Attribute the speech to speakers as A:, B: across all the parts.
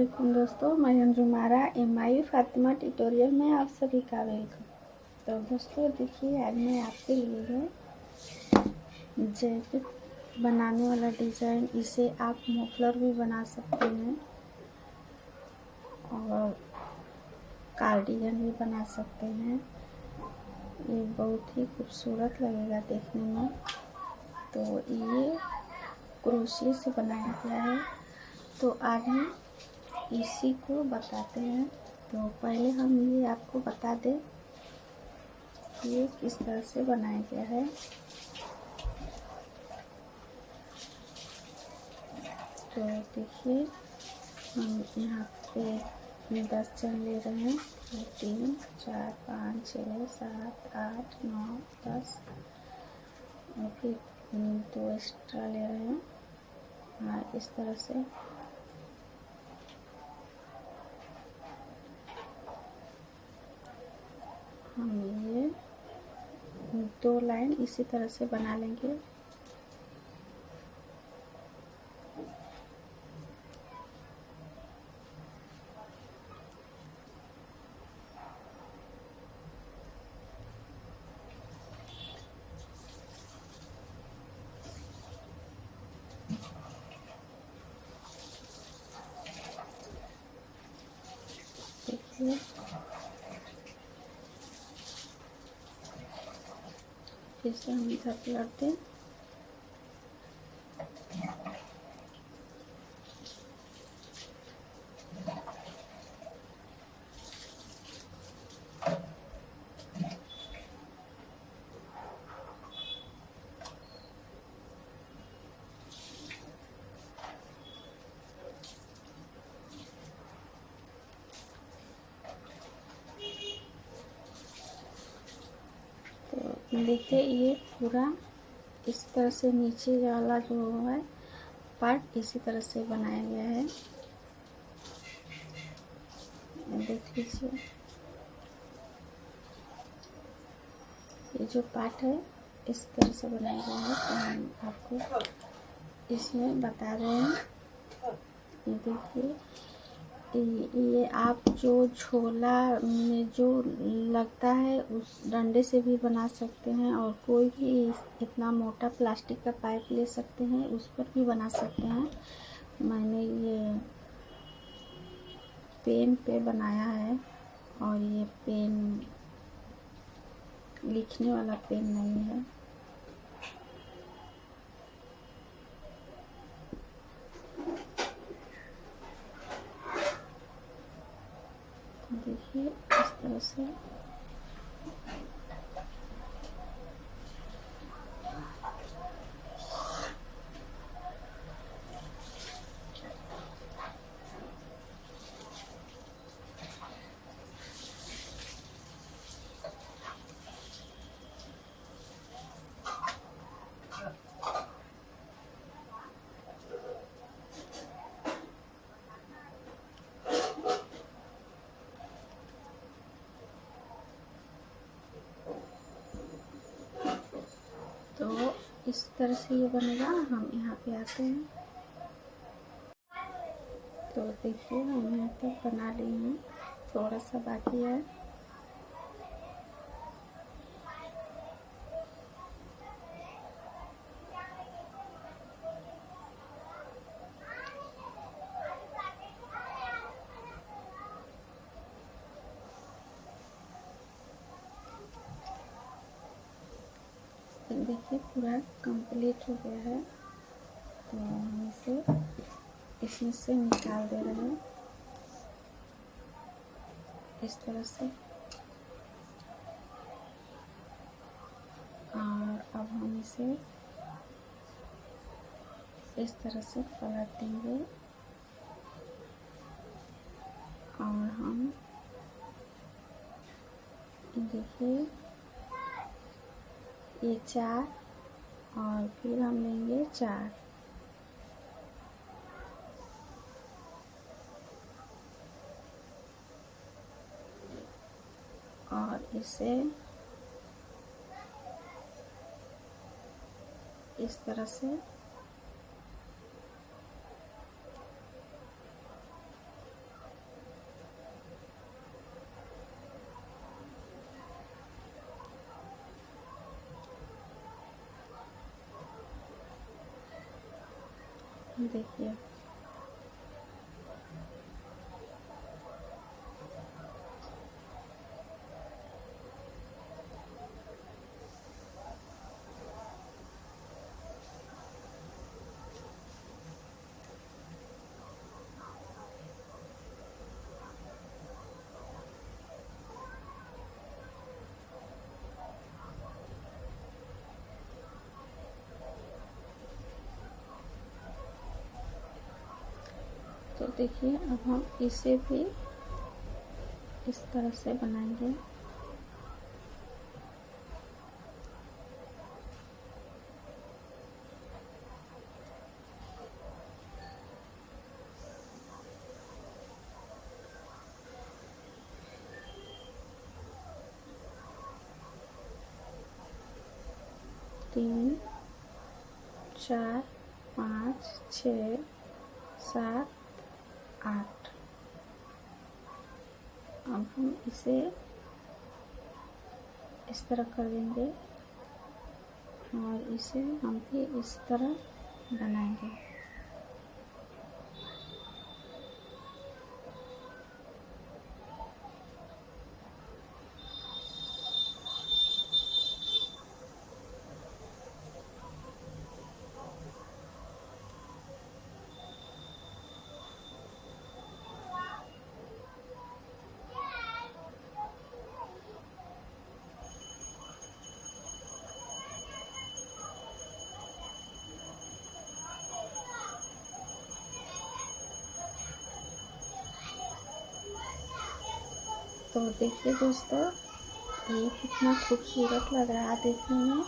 A: वालेकुम दोस्तों, मैं अंजुमारा MI फातिमा ट्यूटोरियल में आप सभी का वेलकम। तो दोस्तों देखिए, आज मैं आपके लिए जैकेट बनाने वाला डिज़ाइन, इसे आप मफलर भी बना सकते हैं और कार्डिगन भी बना सकते हैं। ये बहुत ही खूबसूरत लगेगा देखने में। तो ये क्रोशिया से बनाया गया है। तो आज हम इसी को बताते हैं। तो पहले हम ये आपको बता दें कि ये किस तरह से बनाया गया है। तो देखिए, हम यहाँ पे 10 चैन ले रहे हैं। 3 4 5 6 7 8 9 10 और फिर 2 एक्स्ट्रा ले रहे हैं। हाँ, इस तरह से हम ये 2 लाइन इसी तरह से बना लेंगे। देखिए, फिर से हम इधर पलटते हैं। देखिए, ये पूरा इस तरह से नीचे वाला जो है पार्ट इसी तरह से बनाया गया है। देख लीजिए, ये जो पार्ट है इस तरह से बनाया गया है। तो हम आपको इसमें बता रहे हैं। ये देखिए, ये आप जो झोला में जो लगता है उस डंडे से भी बना सकते हैं, और कोई भी इतना मोटा प्लास्टिक का पाइप ले सकते हैं, उस पर भी बना सकते हैं। मैंने ये पेन पे बनाया है, और ये पेन लिखने वाला पेन नहीं है। देखिए, इस तरह से तो इस तरह से ये बनेगा। हम यहाँ पे आते हैं। तो देखिए, हम यहाँ पे बना ली हूँ, थोड़ा सा बाकी है। देखिए, पूरा कंप्लीट हो गया है। तो हम इसे इसमें से निकाल दे रहे हैं इस तरह से। और अब हम इसे इस तरह से पलट देंगे, और हम देखिए, ये 4 और फिर हम लेंगे 4, और इसे इस तरह से देखिए तो देखिए अब हम इसे भी इस तरह से बनाएंगे। तीन, चार, 5, 6, 7, 8। अब हम इसे इस तरह कर देंगे और इसे हम भी इस तरह बनाएंगे। तो देखिए दोस्तों, ये कितना खूबसूरत लग रहा है देखने में।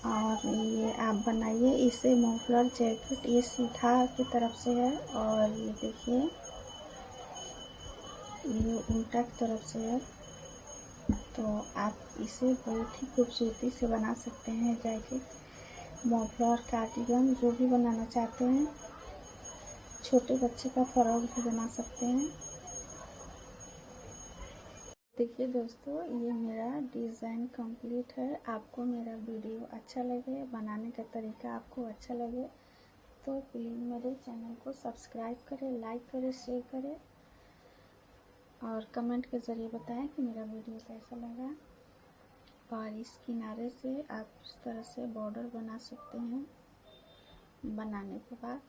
A: और ये आप बनाइए इसे मफलर जैकेट। ये सीधा की तरफ से है और ये देखिए ये उल्टा की तरफ से है। तो आप इसे बहुत ही खूबसूरती से बना सकते हैं जैकेट, मफलर, कार्डिगन, जो भी बनाना चाहते हैं। छोटे बच्चे का फ्रॉक भी बना सकते हैं। देखिए दोस्तों, ये मेरा डिज़ाइन कंप्लीट है। आपको मेरा वीडियो अच्छा लगे, बनाने का तरीका आपको अच्छा लगे तो प्लीज़ मेरे चैनल को सब्सक्राइब करें, लाइक करें, शेयर करें और कमेंट के ज़रिए बताएं कि मेरा वीडियो कैसा लगा। और इस किनारे से आप इस तरह से बॉर्डर बना सकते हैं बनाने के बाद।